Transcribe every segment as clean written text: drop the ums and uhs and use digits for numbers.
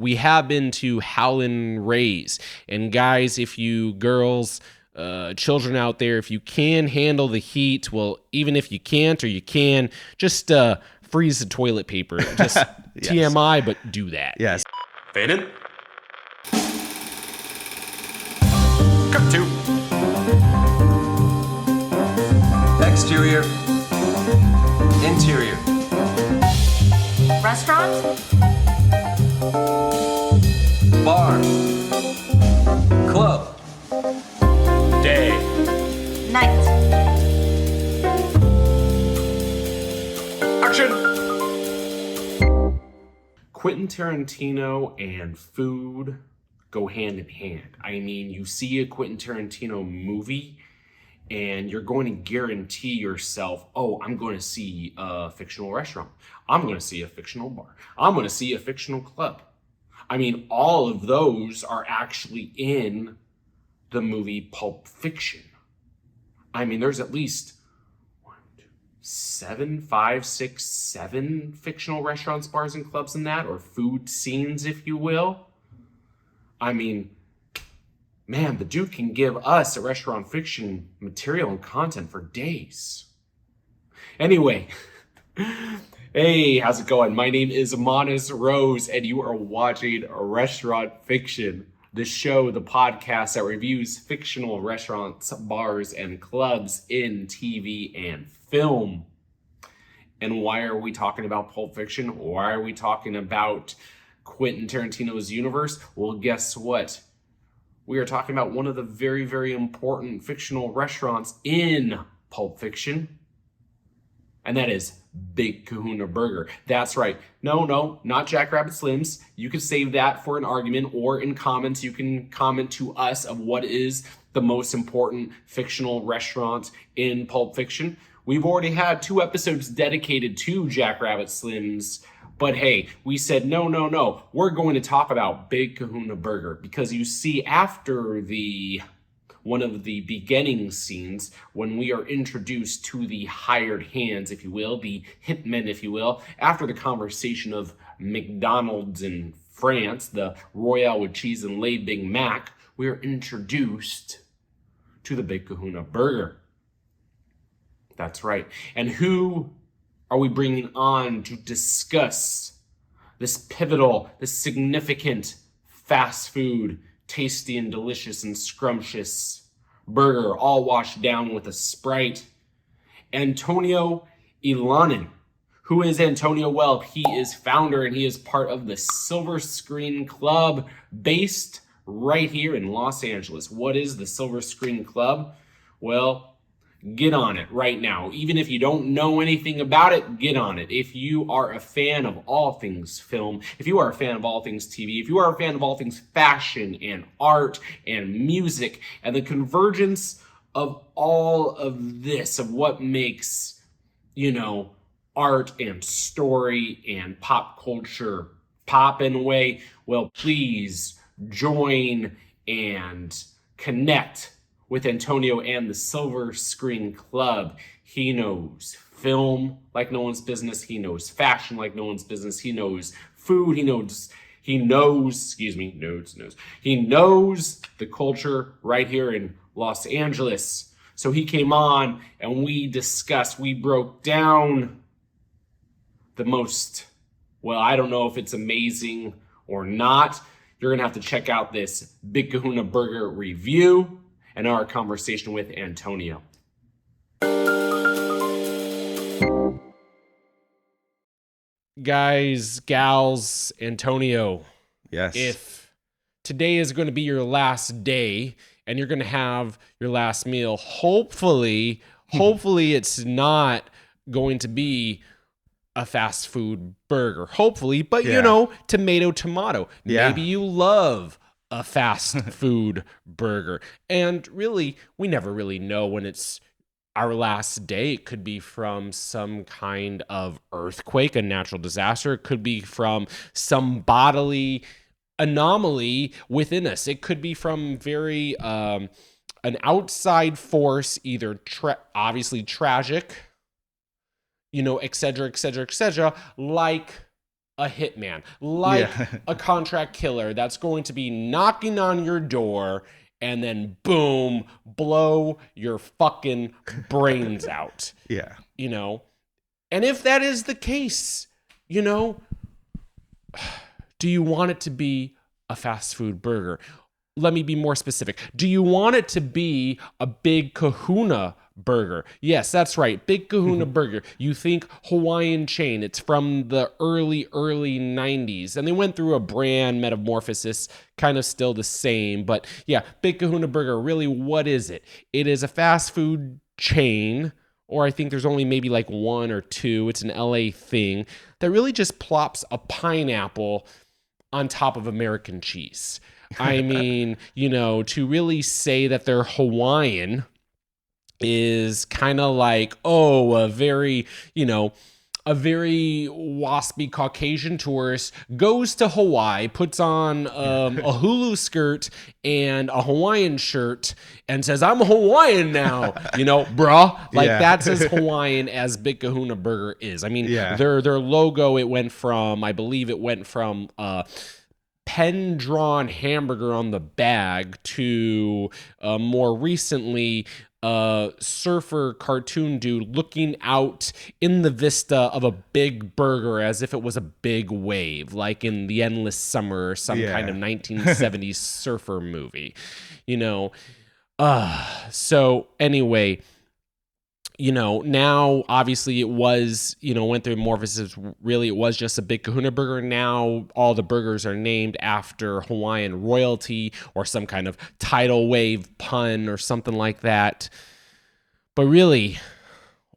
we have been to Howlin' Ray's. And guys, if you girls, children out there, if you can handle the heat, well, even if you can't or you can, just freeze the toilet paper. Just yes. TMI, but do that. Yes. Fade in. Cut to. Exterior. Interior. Restaurant. Bar. Club. Day. Night. Action. Quentin Tarantino and food go hand in hand. I mean, you see a Quentin Tarantino movie and you're going to guarantee yourself, oh, I'm going to see a fictional restaurant. I'm going to see a fictional bar. I'm going to see a fictional club. I mean, all of those are actually in the movie Pulp Fiction. I mean, there's at least 7 fictional restaurants, bars, and clubs in that, or food scenes, if you will. I mean, man, the dude can give us a restaurant fiction material and content for days. Anyway, hey, how's it going? My name is Manas Rose, and you are watching Restaurant Fiction, the show, the podcast that reviews fictional restaurants, bars, and clubs in TV and film. And why are we talking about Pulp Fiction? Why are we talking about Quentin Tarantino's universe? Well, guess what? We are talking about one of the very, very important fictional restaurants in Pulp Fiction. And that is Big Kahuna Burger. That's right. No, not Jackrabbit Slims. You can save that for an argument, or in comments, you can comment to us of what is the most important fictional restaurant in Pulp Fiction. We've already had 2 episodes dedicated to Jackrabbit Slims, but hey, we said, no, we're going to talk about Big Kahuna Burger, because you see, after one of the beginning scenes, when we are introduced to the hired hands, if you will, the hitmen, if you will, after the conversation of McDonald's in France, the Royale with cheese and lay Big Mac, we are introduced to the Big Kahuna Burger. That's right. And who are we bringing on to discuss this pivotal, this significant fast food, tasty and delicious and scrumptious burger, all washed down with a Sprite? Antonio Ylanan. Who is Antonio? Well, he is founder and he is part of the Silver Screen Club, based right here in Los Angeles. What is the Silver Screen Club? Well, get on it right now. Even if you don't know anything about it, get on it. If you are a fan of all things film, if you are a fan of all things TV, if you are a fan of all things fashion and art and music and the convergence of all of this, of what makes, art and story and pop culture pop in a way, well, please join and connect with Antonio and the Silver Screen Club. He knows film like no one's business. He knows fashion like no one's business. He knows food. He knows the culture right here in Los Angeles. So he came on and we broke down the most, well, I don't know if it's amazing or not. You're gonna have to check out this Big Kahuna Burger review and our conversation with Antonio. Guys, gals, Antonio. Yes. If today is going to be your last day and you're going to have your last meal, hopefully it's not going to be a fast food burger. Hopefully, but tomato. Yeah. Maybe you love a fast food burger. And really, we never really know when it's our last day. It could be from some kind of earthquake, a natural disaster. It could be from some bodily anomaly within us. It could be from very an outside force, either obviously tragic, et cetera, like a hitman, like Yeah. a contract killer that's going to be knocking on your door and then boom, blow your fucking brains out, Yeah. you know? And if that is the case, you know, do you want it to be a fast food burger? Let me be more specific. Do you want it to be a Big Kahuna Burger? Yes, that's right. Big Kahuna Burger. You think Hawaiian chain. It's from the early 90s. And they went through a brand metamorphosis, kind of still the same. But yeah, Big Kahuna Burger, really, what is it? It is a fast food chain, or I think there's only maybe like one or two. It's an LA thing that really just plops a pineapple on top of American cheese. I mean, you know, to really say that they're Hawaiian is kind of like, oh, a very waspy Caucasian tourist goes to Hawaii, puts on a hulu skirt and a Hawaiian shirt and says, I'm Hawaiian now, you know, bruh. Like that's as Hawaiian as Big Kahuna Burger is. I mean, their logo, I believe it went from pen-drawn hamburger on the bag to more recently surfer cartoon dude looking out in the vista of a big burger as if it was a big wave, like in The Endless Summer or some kind of 1970s surfer movie, you know. So anyway, you know, now obviously it was, you know, went through morphosis. Really, it was just a Big Kahuna Burger. Now all the burgers are named after Hawaiian royalty or some kind of tidal wave pun or something like that. But really,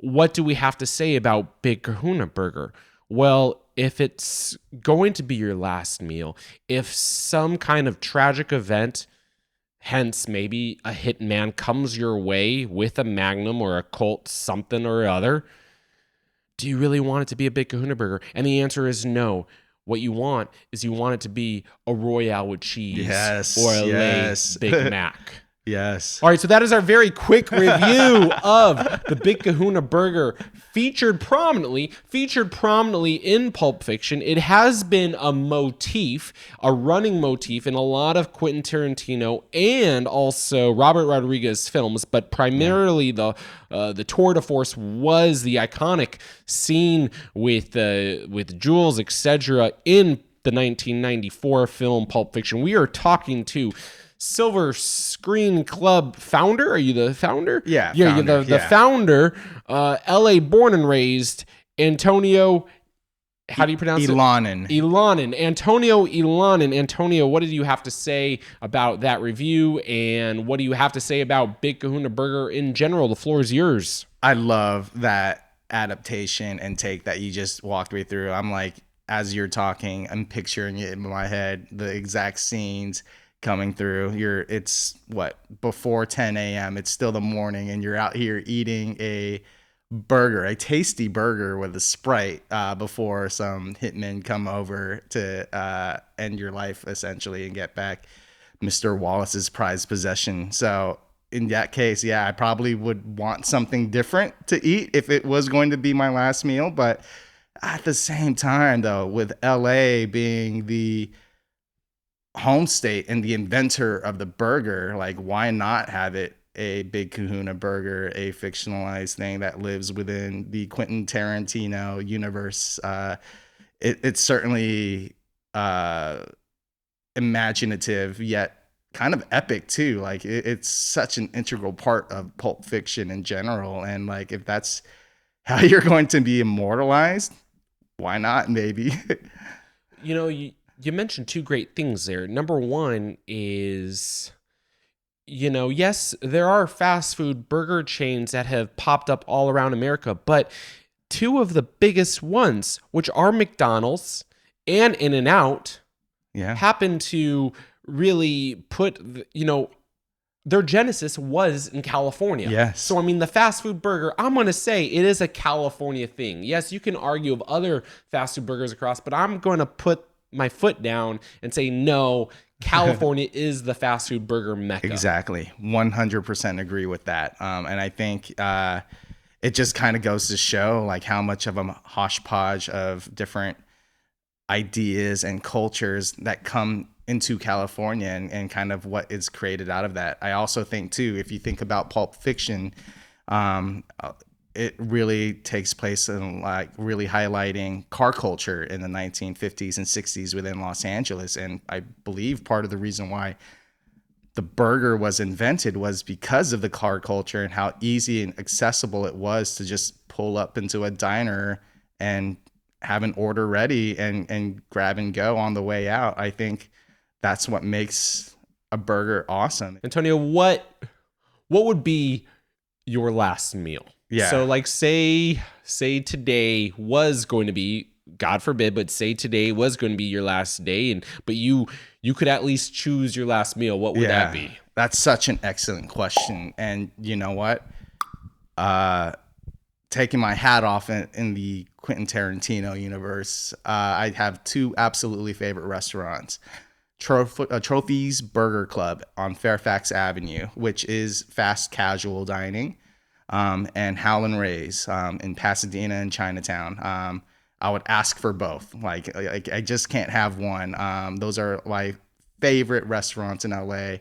what do we have to say about Big Kahuna Burger? Well, if it's going to be your last meal, if some kind of tragic event, hence maybe a hitman, comes your way with a Magnum or a Colt something or other, do you really want it to be a Big Kahuna Burger? And the answer is no. What you want is you want it to be a Royale with cheese or a Lay's Big Mac. Yes. All right, so that is our very quick review of the Big Kahuna Burger, featured prominently in Pulp Fiction. It has been a running motif in a lot of Quentin Tarantino and also Robert Rodriguez films, but primarily the tour de force was the iconic scene with Jules, etc. in the 1994 film Pulp Fiction. We are talking to Silver Screen Club founder. Are you the founder? Yeah, you're founder, the founder. LA born and raised. Antonio, how do you pronounce Ylanan. it? Ylanan. Antonio Ylanan. Antonio, what did you have to say about that review, and what do you have to say about Big Kahuna Burger in general? The floor is yours. I love that adaptation and take that you just walked me through. I'm like, as you're talking, I'm picturing it in my head, the exact scenes coming through. It's before 10 a.m. It's still the morning, and you're out here eating a tasty burger with a Sprite before some hitmen come over to end your life essentially and get back Mr. Wallace's prized possession. So in that case, I probably would want something different to eat if it was going to be my last meal. But at the same time, though, with LA being the home state and the inventor of the burger, like, why not have it a Big Kahuna Burger, a fictionalized thing that lives within the Quentin Tarantino universe? It's certainly imaginative, yet kind of epic too. Like, it's such an integral part of Pulp Fiction in general. And like, if that's how you're going to be immortalized, why not? Maybe. You know, you mentioned two great things there. Number one is, you know, yes, there are fast food burger chains that have popped up all around America, but two of the biggest ones, which are McDonald's and In-N-Out, happen to really put, you know, their genesis was in California. Yes. So, I mean, the fast food burger, I'm going to say it is a California thing. Yes, you can argue of other fast food burgers across, but I'm going to put my foot down and say, no, California is the fast food burger mecca. Exactly. 100% agree with that. And I think it just kind of goes to show like how much of a hodgepodge of different ideas and cultures that come into California and kind of what is created out of that. I also think too, if you think about Pulp Fiction, it really takes place in like really highlighting car culture in the 1950s and 60s within Los Angeles. And I believe part of the reason why the burger was invented was because of the car culture and how easy and accessible it was to just pull up into a diner and have an order ready and grab and go on the way out. I think that's what makes a burger awesome. Antonio, what would be your last meal? Yeah. So like say today was going to be, God forbid, but say today was going to be your last day, but you could at least choose your last meal. What would that be? That's such an excellent question. And you know what? Taking my hat off in the Quentin Tarantino universe, I have two absolutely favorite restaurants. Trophy's Burger Club on Fairfax Avenue, which is fast casual dining, and Howlin' Ray's in Pasadena and Chinatown. I would ask for both. Like I just can't have one. Those are my favorite restaurants in LA.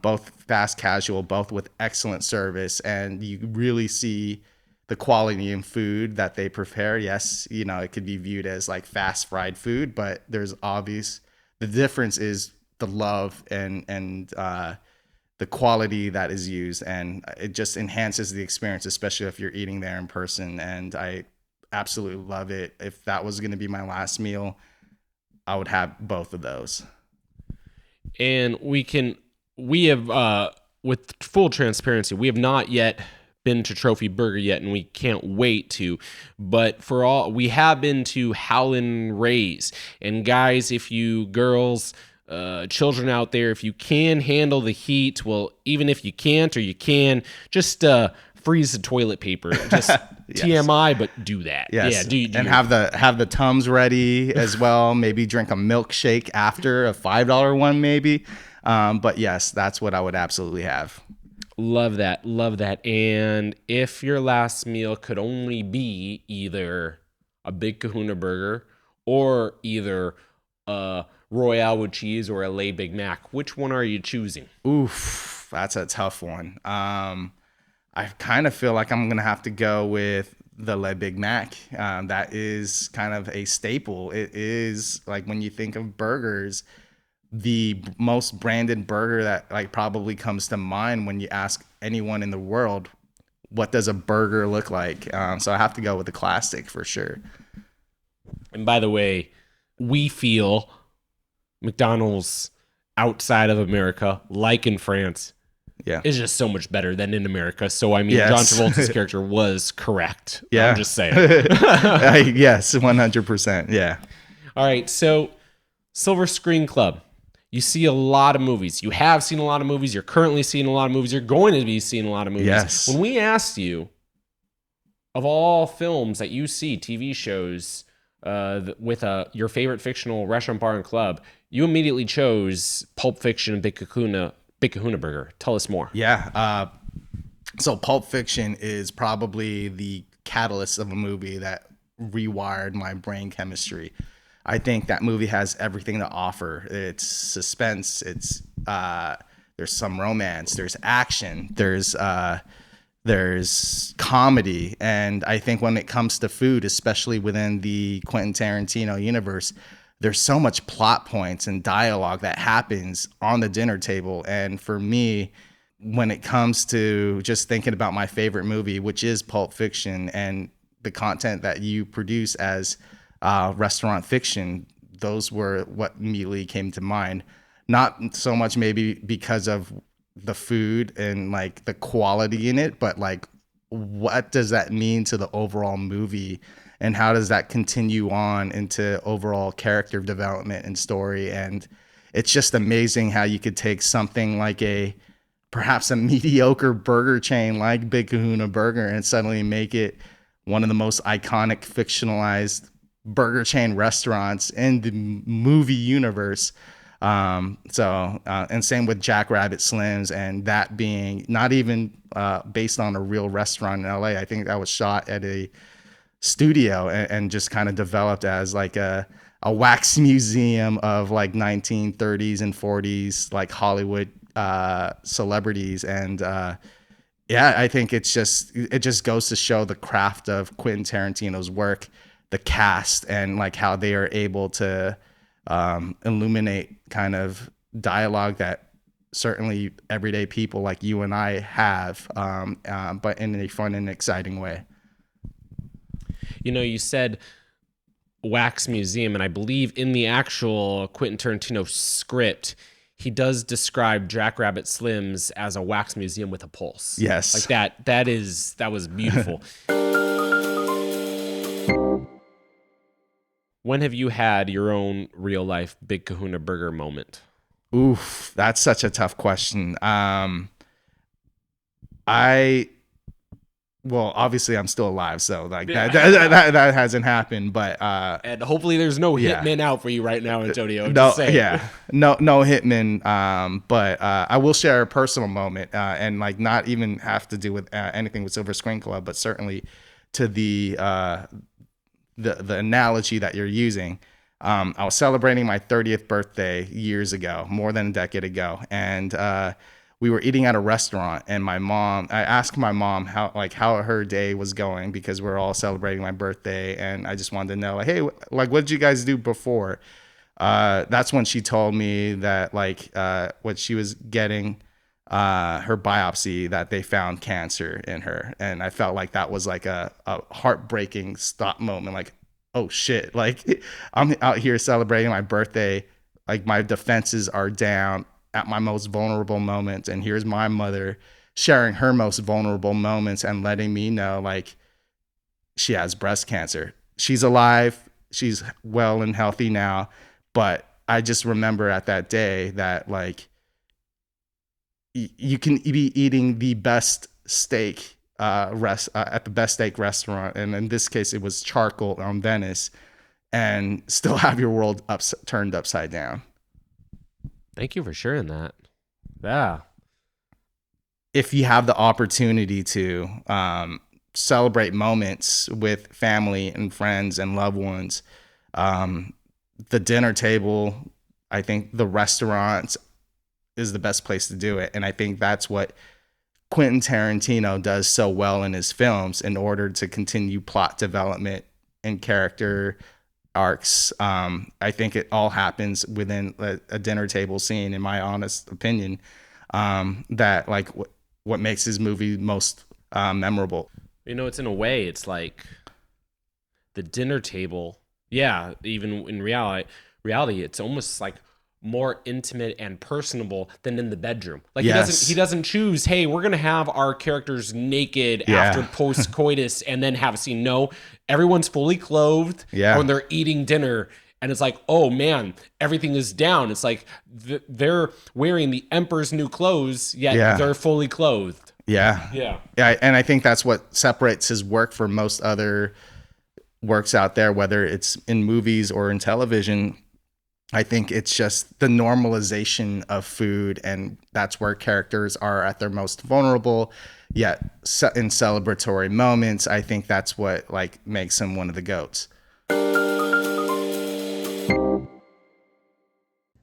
Both fast casual, both with excellent service, and you really see the quality in food that they prepare. Yes, you know, it could be viewed as like fast fried food, but there's obvious, the difference is the love and the quality that is used, and it just enhances the experience, especially if you're eating there in person. And I absolutely love it. If that was going to be my last meal, I would have both of those. And we have, with full transparency, we have not yet been to Trophy Burger yet, and we can't wait to. But we have been to Howlin' Ray's. And guys, if you girls, children out there, if you can handle the heat, well, even if you can't or you can, just freeze the toilet paper. Just yes. TMI, but do that. Yes. Yeah, and have the Tums ready as well. Maybe drink a milkshake after, a $5 one maybe. But yes, that's what I would absolutely have. Love that. And if your last meal could only be either a big Kahuna Burger or either a Royale with cheese or a Lay Big Mac, which one are you choosing? Oof, that's a tough one. I kind of feel like I'm going to have to go with the Le Big Mac. That is kind of a staple. It is like when you think of burgers, the most branded burger that like probably comes to mind when you ask anyone in the world, what does a burger look like? So I have to go with the classic for sure. And by the way, we feel McDonald's outside of America, like in France, is just so much better than in America. So, I mean, yes. John Travolta's character was correct. Yeah. I'm just saying. Yes, 100%. Yeah. All right. So, Silver Screen Club. You see a lot of movies. You have seen a lot of movies. You're currently seeing a lot of movies. You're going to be seeing a lot of movies. Yes. When we asked you, of all films that you see, TV shows, with your favorite fictional restaurant, bar, and club, you immediately chose Pulp Fiction and Big Kahuna Burger. Tell us more. Yeah. So Pulp Fiction is probably the catalyst of a movie that rewired my brain chemistry. I think that movie has everything to offer. It's suspense. It's there's some romance. There's action. There's comedy. And I think when it comes to food, especially within the Quentin Tarantino universe, there's so much plot points and dialogue that happens on the dinner table. And for me, when it comes to just thinking about my favorite movie, which is Pulp Fiction, and the content that you produce as restaurant fiction, those were what immediately came to mind. Not so much maybe because of the food and like the quality in it, but like what does that mean to the overall movie, and how does that continue on into overall character development and story? And it's just amazing how you could take something like perhaps a mediocre burger chain like Big Kahuna Burger and suddenly make it one of the most iconic fictionalized burger chain restaurants in the movie universe. And same with Jackrabbit Slims, and that being not even based on a real restaurant in LA. I think that was shot at a studio and just kind of developed as like a a wax museum of like 1930s and 40s like Hollywood celebrities. And yeah, I think it just goes to show the craft of Quentin Tarantino's work, the cast, and like how they are able to illuminate kind of dialogue that certainly everyday people like you and I have, but in a fun and exciting way. You know, you said wax museum, and I believe in the actual Quentin Tarantino script, he does describe Jackrabbit Slim's as a wax museum with a pulse. Yes. Like that. That was beautiful. When have you had your own real life Big Kahuna Burger moment? Oof, that's such a tough question. Well, obviously I'm still alive, so like that hasn't happened. But And hopefully there's no yeah. hitman out for you right now, Antonio. no, Just saying. yeah, no hitman. But I will share a personal moment, and like not even have to do with anything with Silver Screen Club, but certainly to the analogy that you're using. I was celebrating my 30th birthday years ago, more than a decade ago, and we were eating at a restaurant. And I asked my mom how her day was going, because we're all celebrating my birthday, and I just wanted to know, like, hey, like, what did you guys do before? That's when she told me that what she was getting, her biopsy, that they found cancer in her, and I felt like that was like a heartbreaking stop moment, like, oh shit, like I'm out here celebrating my birthday, like my defenses are down at my most vulnerable moments, and here's my mother sharing her most vulnerable moments and letting me know like she has breast cancer. She's alive, she's well and healthy now, but I just remember at that day that like you can be eating the best steak at the best steak restaurant, and in this case it was Charcoal on Venice, and still have your world turned upside down. Thank you for sharing that. Yeah. If you have the opportunity to celebrate moments with family and friends and loved ones, the dinner table, I think the restaurants is the best place to do it. And I think that's what Quentin Tarantino does so well in his films in order to continue plot development and character arcs. I think it all happens within a dinner table scene, in my honest opinion, that like what makes his movie most memorable. You know, it's in a way, it's like the dinner table. Yeah, even in reality, it's almost like more intimate and personable than in the bedroom. Like Yes. he doesn't choose, hey, we're gonna have our characters naked Yeah. after post coitus and then have a scene. No, everyone's fully clothed when they're eating dinner, and it's like, oh man, everything is down. It's like they're wearing the emperor's new clothes, yet they're fully clothed. Yeah, and I think that's what separates his work from most other works out there, whether it's in movies or in television. I think it's just the normalization of food, and that's where characters are at their most vulnerable, yet in celebratory moments. I think that's what like makes him one of the GOATs.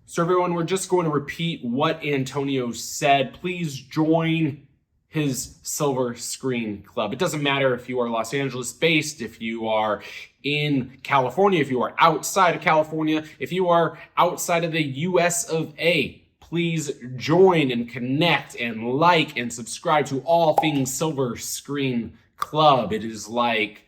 So everyone, we're just going to repeat what Antonio said. Please join his Silver Screen Club. It doesn't matter if you are Los Angeles based, if you are in California, if you are outside of California, if you are outside of the US of A. Please join and connect and like and subscribe to all things Silver Screen Club. It is like,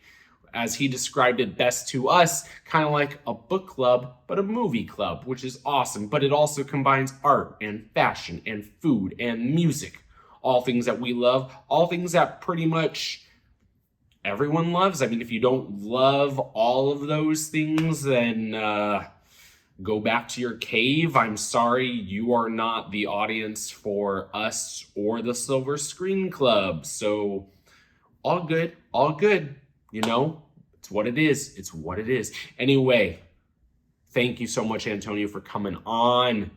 as he described it best to us, kind of like a book club, but a movie club, which is awesome. But it also combines art and fashion and food and music. All things that we love, all things that pretty much everyone loves. I mean, if you don't love all of those things, then go back to your cave. I'm sorry, you are not the audience for us or the Silver Screen Club. So all good, you know, it's what it is. It's what it is. Anyway, thank you so much, Antonio, for coming on.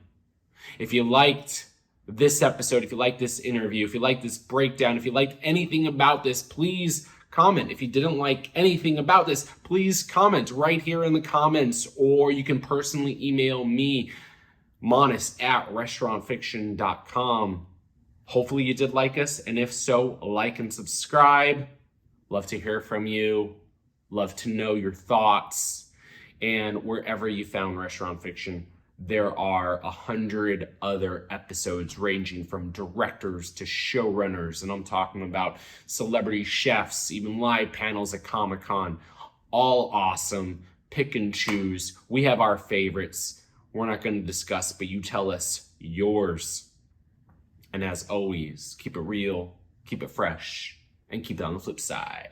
If you liked this episode, if you like this interview, if you like this breakdown, if you liked anything about this, please comment. If you didn't like anything about this, please comment right here in the comments, or you can personally email me, monis@restaurantfiction.com. Hopefully you did like us, and if so, like and subscribe. Love to hear from you. Love to know your thoughts. And wherever you found Restaurant Fiction, there are 100 other episodes ranging from directors to showrunners. And I'm talking about celebrity chefs, even live panels at Comic-Con. All awesome. Pick and choose. We have our favorites. We're not going to discuss, but you tell us yours. And as always, keep it real, keep it fresh, and keep it on the flip side.